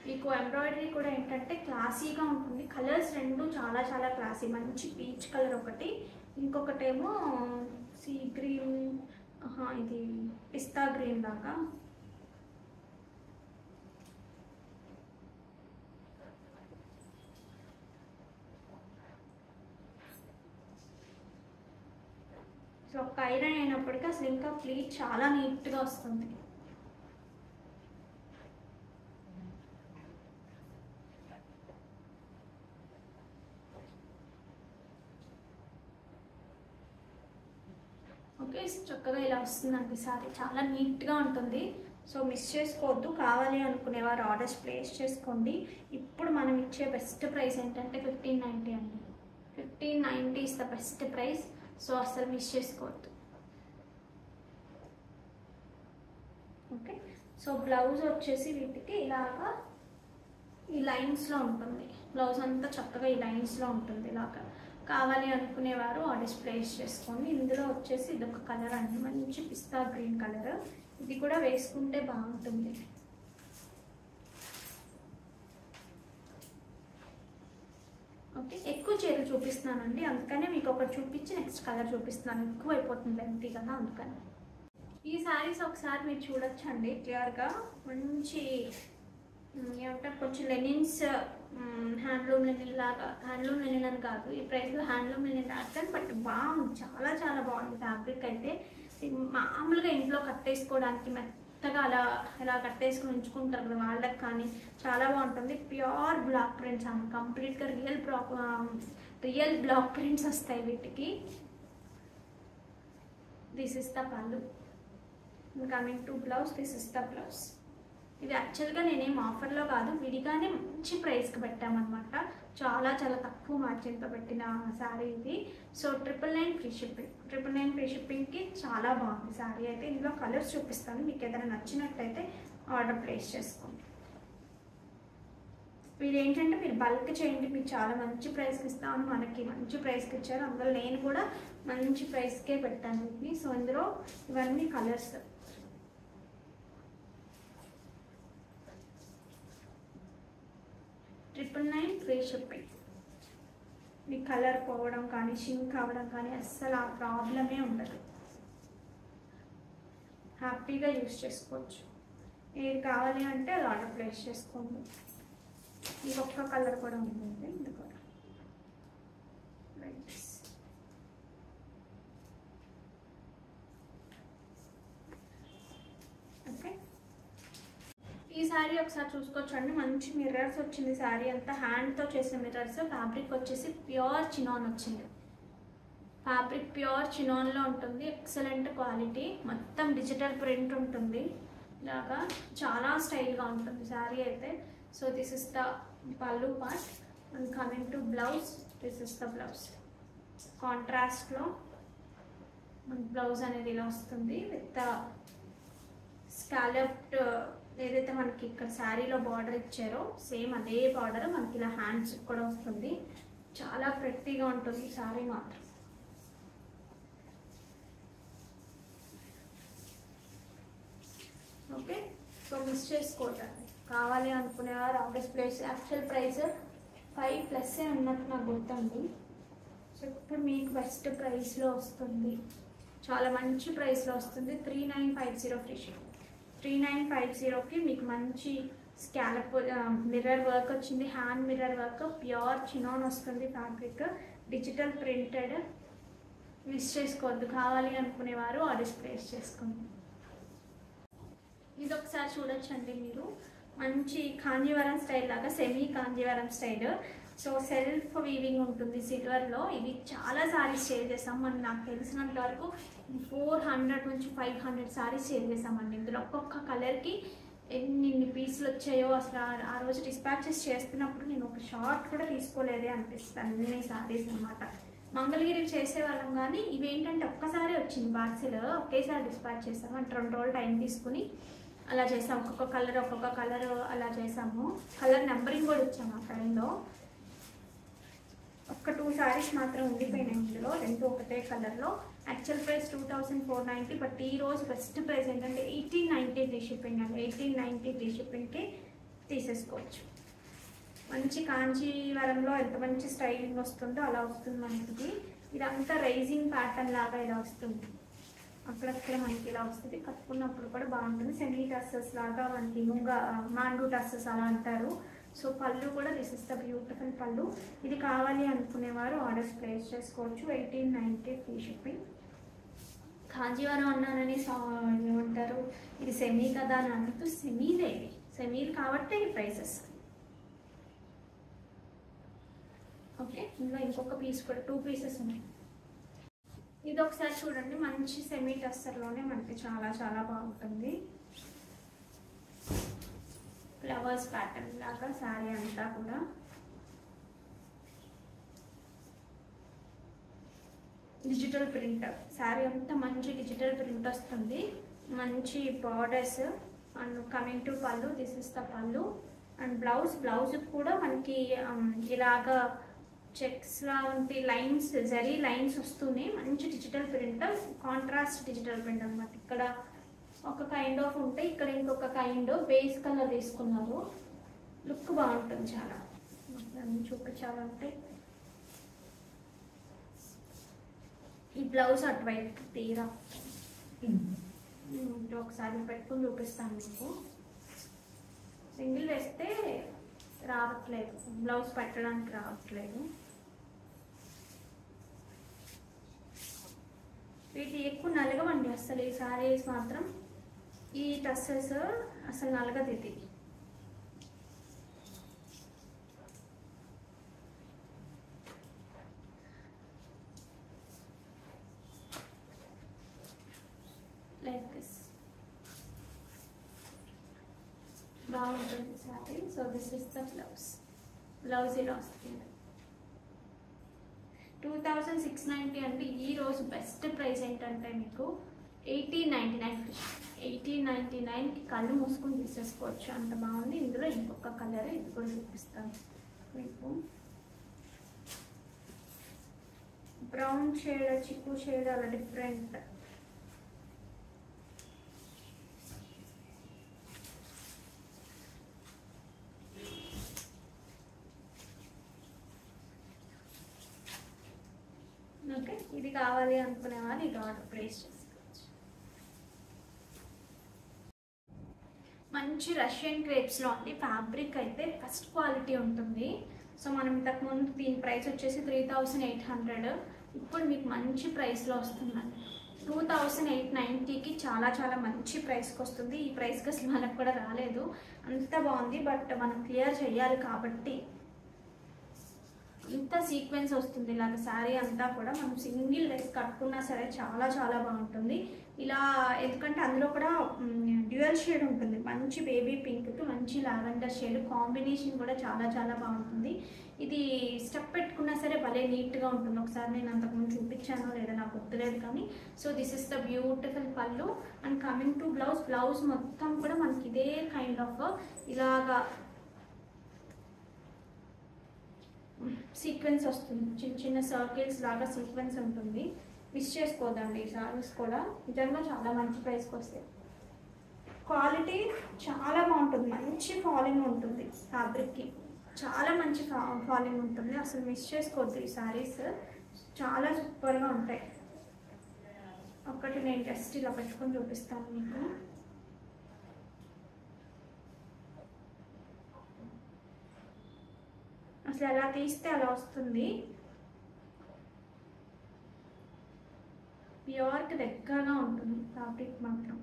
[SPEAKER 1] మీకు ఎంబ్రాయిడరీ కూడా ఏంటంటే క్లాసీగా ఉంటుంది. కలర్స్ రెండు చాలా చాలా క్లాసీ. మంచి పీచ్ కలర్ ఒకటి, ఇంకొకటేమో సీ గ్రీన్, ఇది పిస్తా గ్రీన్ లాగా. సో ఒక ఐరన్ అయినప్పటికీ అసలు ఇంకా ప్లీట్ చాలా నీట్గా వస్తుంది. ఓకే, చక్కగా ఇలా వస్తుందండి సారీ, చాలా నీట్గా ఉంటుంది. సో మిస్ చేసుకోవద్దు. కావాలి అనుకునేవారు ఆర్డర్స్ ప్లేస్ చేసుకోండి. ఇప్పుడు మనం ఇచ్చే బెస్ట్ ప్రైస్ ఏంటంటే 1590 అండి. 1590 is the best price. So అసలు మిస్ చేసుకోవద్దు. ఓకే, సో బ్లౌజ్ వచ్చేసి వీటికి ఇలాగా ఈ లైన్స్లో ఉంటుంది. బ్లౌజ్ అంతా చక్కగా ఈ లైన్స్లో ఉంటుంది. ఇలాగా కావాలి అనుకునేవారు ఆర్డర్స్ ప్లేస్ చేసుకోండి. ఇందులో వచ్చేసి ఇదొక కలర్ అండి, మంచి పిస్తా గ్రీన్ కలర్. ఇది కూడా వేసుకుంటే బాగుంటుంది. ఓకే, ఎక్కువ చీరలు చూపిస్తున్నానండి, అందుకనే మీకు ఒకటి చూపించి నెక్స్ట్ కలర్ చూపిస్తున్నాను. ఎక్కువ అయిపోతుంది లెంతీ కదా, అందుకని. ఈ శారీస్ ఒకసారి మీరు చూడొచ్చండి క్లియర్గా. మంచి ఏమంటారు, కొంచెం లెనిన్స్, హ్యాండ్లూమ్ లెనిన్ లాగా. హ్యాండ్లూమ్ లెనిన్ అని కాదు, ఈ ప్రైస్లో హ్యాండ్లూమ్ లెనిన్ రాస్తాను, బట్ బాగుంది, చాలా చాలా బాగుంది ఫ్యాబ్రిక్ అయితే. మామూలుగా ఇంట్లో కట్టేసుకోవడానికి మెత్తగా అలా ఇలా కట్టేసుకుని ఉంచుకుంటారు కదా వాళ్ళకి, కానీ చాలా బాగుంటుంది. ప్యూర్ బ్లాక్ ప్రింట్స్ అన్న, కంప్లీట్గా రియల్ బ్లాక్ ప్రింట్స్ వస్తాయి వీటికి. దిస్ ఇస్ ద పళ్ళు. Coming to blouse, this is the blouse. ఇది యాక్చువల్గా నేనేం ఆఫర్లో కాదు, విడిగానే మంచి ప్రైస్కి పెట్టామన్నమాట. చాలా చాలా తక్కువ మార్జిన్తో పెట్టిన శారీ ఇది. So 999 free shipping. 999 ఫ్రీ షిప్పింగ్కి చాలా బాగుంది శారీ అయితే. ఇందులో కలర్స్ చూపిస్తాను, మీకు ఏదైనా నచ్చినట్టయితే ఆర్డర్ ప్లేస్ చేసుకోండి. మీరు ఏంటంటే మీరు బల్క్ చేయండి, మీకు చాలా మంచి ప్రైస్కి ఇస్తామని మనకి మంచి ప్రైస్కి ఇచ్చారు. అందులో నేను కూడా మంచి ప్రైస్కే పెట్టాను ఇది. సో ఇందులో ఇవన్నీ కలర్స్. 999 free shipping. మీ కలర్ పోవడం కానీ షింక్ అవ్వడం కానీ అస్సలు ఆ ప్రాబ్లమే ఉండదు. హ్యాపీగా యూస్ చేసుకోవచ్చు. ఏది కావాలి అంటే అది ఆర్డర్ ప్లేస్ చేసుకోండి. ఈ ఒక్క కలర్ కూడా ఉంటుంది, ఇది కూడా లైక్ దిస్. ఓకే, ఈ శారీ ఒకసారి చూసుకోవచ్చండి. మంచి మిర్రర్స్ వచ్చింది శారీ అంతా, హ్యాండ్తో చేసిన మిర్రర్స్. ఫ్యాబ్రిక్ వచ్చేసి ప్యూర్ చినాన్ వచ్చింది. ఫ్యాబ్రిక్ ప్యూర్ చినాన్లో ఉంటుంది, ఎక్సలెంట్ క్వాలిటీ. మొత్తం డిజిటల్ ప్రింట్ ఉంటుంది, ఇలాగా చాలా స్టైల్గా ఉంటుంది శారీ అయితే. So this is the pallu part. And coming to blouse, this is the blouse. కాంట్రాస్ట్లో బ్లౌజ్ అనేది ఇలా వస్తుంది విత్ స్కాలప్డ్. ఏదైతే మనకి ఇక్కడ శారీలో బార్డర్ ఇచ్చారో సేమ్ అదే బార్డర్ మనకి ఇలా హ్యాండ్స్ కూడా వస్తుంది. చాలా ప్రెట్టీగా ఉంటుంది శారీ మాత్రం. ఓకే, సో మిస్ చేసుకోవద్దండి. కావాలి అనుకునేవారు ఆర్డర్స్ ప్లేస్. యాక్చువల్ ప్రైస్ 5+ ఉన్నట్టు నాకు గుర్తుంది. సో ఇప్పుడు మీకు బెస్ట్ ప్రైస్లో వస్తుంది, చాలా మంచి ప్రైస్లో వస్తుంది. 3950 ఫ్రీ షిప్పింగ్. 3950కి మీకు మంచి స్కాలప్ మిర్రర్ వర్క్ వచ్చింది, hand mirror work, pure chinon వస్తుంది ఫ్యాబ్రిక్, డిజిటల్ ప్రింటెడ్. మిస్ చేసుకోవద్దు. కావాలి అనుకునేవారు ఆర్డర్స్ ప్లేస్ చేసుకోండి. ఇది ఒకసారి చూడొచ్చండి మీరు. మంచి కాంజీవరం స్టైల్ లాగా, semi Kanjeevaram style. So self weaving ఉంటుంది సిల్వర్లో. ఇవి చాలా సారీస్ సేల్ చేసాం మనం, నాకు తెలిసినంత వరకు 400 నుంచి 500 సారీస్ సేల్ చేసామండి. ఇందులో ఒక్కొక్క కలర్కి ఎన్ని పీసులు వచ్చాయో అసలు ఆ రోజు డిస్పాచెస్ చేస్తున్నప్పుడు నేను ఒక షార్ట్ కూడా తీసుకోలేదే అనిపిస్తాను. అన్ని సారీస్ అనమాట. మంగళగిరి చేసేవాళ్ళం, కానీ ఇవేంటంటే ఒక్కసారి వచ్చింది పార్సిల్, ఒకేసారి డిస్పాచ్ చేసాము. అంటే 2 రోజులు టైం తీసుకుని అలా చేసాం. ఒక్కొక్క కలర్ అలా చేసాము. కలర్ నెంబరింగ్ కూడా ఇచ్చాము ఆ టైంలో. ఒక్క 2 సారీస్ మాత్రం ఉండిపోయినాయి ఇందులో, 2 ఒకటే కలర్లో. యాక్చువల్ ప్రైస్ 2490, బట్ ఈ రోజు బెస్ట్ ప్రైస్ ఏంటంటే 1890 ఫ్రీ షిప్పింగ్ అండి. 1890 ఫ్రీ షిప్పింగ్కి తీసేసుకోవచ్చు. మంచి కాంచీవరంలో ఎంత మంచి స్టైలింగ్ వస్తుందో అలా వస్తుంది మనకి. ఇదంతా రైజింగ్ ప్యాటర్న్ లాగా ఇలా వస్తుంది, అక్కడక్కడ మనకి ఇలా వస్తుంది. కట్టుకున్నప్పుడు కూడా బాగుంటుంది. సెమీ టస్సెస్ లాగా మనకి మాండు టస్సెస్ అలా అంటారు. సో పళ్ళు కూడా దిస్ ఇస్ ద బ్యూటిఫుల్ పళ్ళు. ఇది కావాలి అనుకునేవారు ఆర్డర్స్ ప్లేస్ చేసుకోవచ్చు. 1890 ఫ్రీ షిప్పింగ్. కాంజీవరం అన్నానని ఏమంటారు, ఇది సెమీ కదా అని అంటూ సెమీలే, సెమీలు కాబట్టి ఈ ప్రైసెస్. ఓకే, ఇందులో ఇంకొక పీస్ కూడా 2 పీసెస్ ఉన్నాయి. ఇది ఒకసారి చూడండి, మంచి సెమీ టస్సర్లోనే మనకి చాలా చాలా బాగుంటుంది. ఫ్లవర్స్ ప్యాటర్న్ లాగా శారీ అంతా కూడా. డిజిటల్ ప్రింట్ శారీ అంతా మంచి డిజిటల్ ప్రింట్ వస్తుంది. మంచి బార్డర్స్ అండ్ కమింగ్ టు పళ్ళు, దిస్ ఇస్ ద పళ్ళు. అండ్ బ్లౌజ్ కూడా మనకి ఇలాగా చెక్స్ లాంటి లైన్స్, జరీ లైన్స్ వస్తున్నాయి. మంచి digital print, contrast digital print అనమాట. ఇక్కడ ఒక కైండ్ ఆఫ్ ఉంటే ఇక్కడ ఇంకొక కైండ్ బేస్ కలర్ తీసుకున్నారు. లుక్ బాగుంటుంది చాలా. అన్ని చూపించాలంటే ఈ బ్లౌజ్ అటువైపు తీరా ఒకసారి పెట్టుకుని చూపిస్తాను మీకు. సింగిల్ వేస్తే రావట్లేదు, బ్లౌజ్ పెట్టడానికి రావట్లేదు. వీటి ఎక్కువ నలగవండి అసలు. ఈ సారీస్ మాత్రం ఈ టస్సెస్ అసలు నలగదు. ఇది లైక్ దిస్ బాగుంటుంది sorry. So this is the blouse ఇలా వస్తుంది. 2690 అంటే ఈ రోజు బెస్ట్ ప్రైస్ ఏంటంటే మీకు 1899. 1899కి కళ్ళు మూసుకొని తీసేసుకోవచ్చు, అంత బాగుంది. ఇందులో ఇంకొక కలర్, ఇది కూడా చూపిస్తాను మీకు. బ్రౌన్ షేడ్, చిక్కు షేడ్, అలా డిఫరెంట్. ఓకే, ఇది కావాలి అనుకునే వాళ్ళు ఇది ఆర్డర్ ప్లేస్ చేసుకోవచ్చు. మంచి రష్యన్ క్రేప్స్లో అండి. ఫ్యాబ్రిక్ అయితే ఫస్ట్ క్వాలిటీ ఉంటుంది. సో మనం ఇంతకుముందు దీని ప్రైస్ వచ్చేసి 3800, ఇప్పుడు మీకు మంచి ప్రైస్లో వస్తుందండి. 2890కి చాలా చాలా మంచి ప్రైస్కి వస్తుంది. ఈ ప్రైస్కి అసలు మనకు కూడా రాలేదు, అంత బాగుంది. బట్ మనం క్లియర్ చేయాలి కాబట్టి ఇంత సీక్వెన్స్ వస్తుంది. ఇలాగ శారీ అంతా కూడా మనం సింగిల్ డ్రెస్ కట్టుకున్నా సరే చాలా చాలా బాగుంటుంది. ఇలా ఎందుకంటే అందులో కూడా డ్యూయల్ షేడ్ ఉంటుంది. మంచి బేబీ పింక్కి మంచి లావెండర్ షేడ్ కాంబినేషన్ కూడా చాలా చాలా బాగుంటుంది. ఇది స్టెప్ పెట్టుకున్నా సరే భలే నీట్గా ఉంటుంది. ఒకసారి నేను అంతకుముందు చూపించాను లేదా నాకు గుర్తులేదు కానీ. So this is the beautiful పళ్ళు. అండ్ కమింగ్ టు బ్లౌజ్ మొత్తం కూడా మనకి ఇదే కైండ్ ఆఫ్ ఇలాగా సీక్వెన్స్ వస్తుంది. చిన్న చిన్న సర్కిల్స్ లాగా సీక్వెన్స్ ఉంటుంది. మిస్ చేసుకోదండి. ఈ సారీస్ కూడా నిజంగా చాలా మంచి ప్రైస్కి వస్తాయి. క్వాలిటీ చాలా బాగుంటుంది, మంచి ఫాలింగ్ ఉంటుంది. ఫ్యాబ్రిక్కి చాలా మంచి ఫాలింగ్ ఉంటుంది. అసలు మిస్ చేసుకోవద్దు. ఈ సారీస్ చాలా సూపర్గా ఉంటాయి. ఒకటి నేను జస్ట్ ఇలా పెట్టుకొని చూపిస్తాను మీకు. అసలు ఎలా తీస్తే అలా వస్తుంది. ప్యూర్కి దగ్గరగా ఉంటుంది ఫ్యాబ్రిక్ మాత్రం.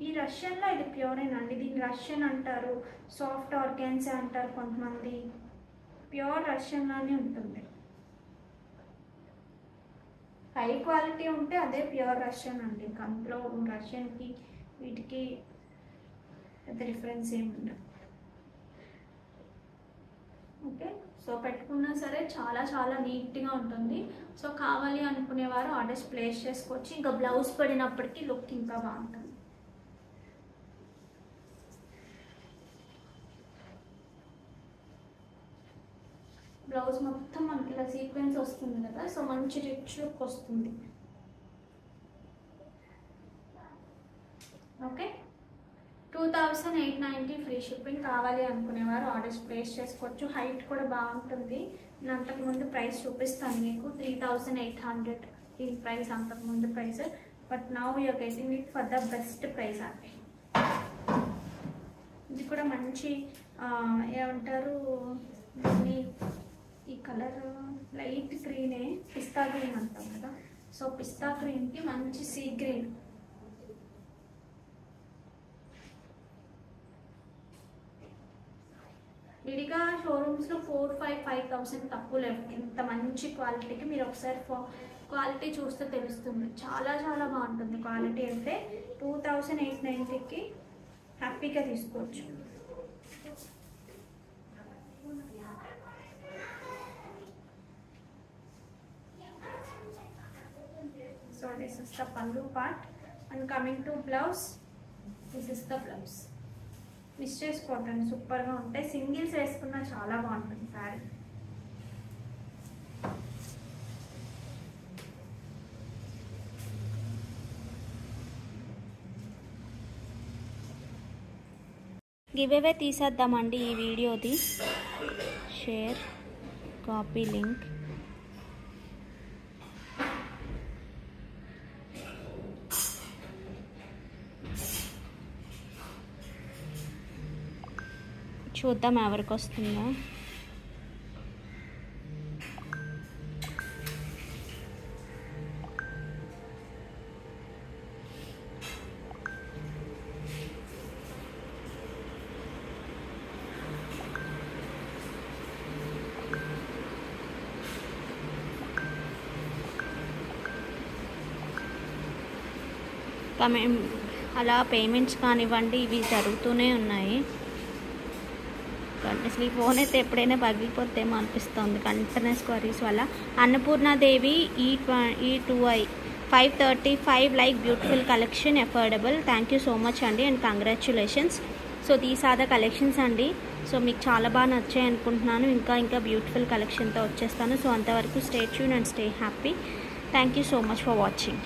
[SPEAKER 1] ఈ రష్యన్లో ఇది ప్యూరేనండి. దీన్ని రష్యన్ అంటారు, సాఫ్ట్ ఆర్గాన్సా అంటారు కొంతమంది. ప్యూర్ రష్యన్లోనే ఉంటుంది. హై క్వాలిటీ ఉంటే అదే ప్యూర్ రష్యన్ అండి. ఇంకా అందులో రష్యన్కి వీటికి పెద్ద డిఫరెన్స్ ఏమి ఉండదు. ఓకే, సో పెట్టుకున్నా సరే చాలా చాలా నీట్గా ఉంటుంది. సో కావాలి అనుకునేవారు ఆర్డర్స్ ప్లేస్ చేసుకోవచ్చు. ఇంకా బ్లౌజ్ పడినప్పటికీ లుక్ ఇంకా బాగుంటుంది. బ్లౌజ్ మొత్తం మనకి ఇలా సీక్వెన్స్ వస్తుంది కదా, సో మంచి రిచ్ లుక్ వస్తుంది. Okay, 2890 free shipping. కావాలి అనుకునేవారు ఆర్డర్స్ ప్లేస్ చేసుకోవచ్చు. హైట్ కూడా బాగుంటుంది. నేను అంతకుముందు ప్రైస్ చూపిస్తాను మీకు. 3800 ఈ ప్రైస్, అంతకుముందు price. But now you're getting it for the best price అండి. ఇది కూడా మంచి ఏమంటారు ఈ కలర్ లైట్ గ్రీనే, పిస్తా గ్రీన్ అంటాం కదా. సో పిస్తా గ్రీన్కి మంచి సీ గ్రీన్. విడిగా షోరూమ్స్లో 4,000-5,000 తక్కువ లేవు. ఇంత మంచి క్వాలిటీకి మీరు ఒకసారి క్వాలిటీ చూస్తే తెలుస్తుంది. చాలా చాలా బాగుంటుంది క్వాలిటీ. అయితే 2890కి హ్యాపీగా తీసుకోవచ్చు. So So this is the pallu part, and coming to blouse, this is the blouse. Miss చేసుకోండి, సూపర్గా ఉంటాయి. సింగిల్స్ వేసుకున్నా చాలా బాగుంటుంది శారీ. గివ్ అవే తీసేద్దామండి ఈ వీడియోది. Share, copy link. చూద్దాం ఎవరికి వస్తుందో. అలా పేమెంట్స్ కానివ్వండి ఇవి జరుగుతూనే ఉన్నాయి. అసలు ఈ ఫోన్ అయితే ఎప్పుడైనా పగిలిపోతేమో అనిపిస్తుంది కంటిన్యూస్ క్వరీస్ వల్ల. Annapurnadevi E2I 535 like beautiful collection, affordable. Thank you so much అండి and congratulations. So these are the collections అండి. సో మీకు చాలా బాగా నచ్చాయి అనుకుంటున్నాను. ఇంకా బ్యూటిఫుల్ కలెక్షన్తో వచ్చేస్తాను. సో అంతవరకు stay tune and stay happy. Thank you so much for watching.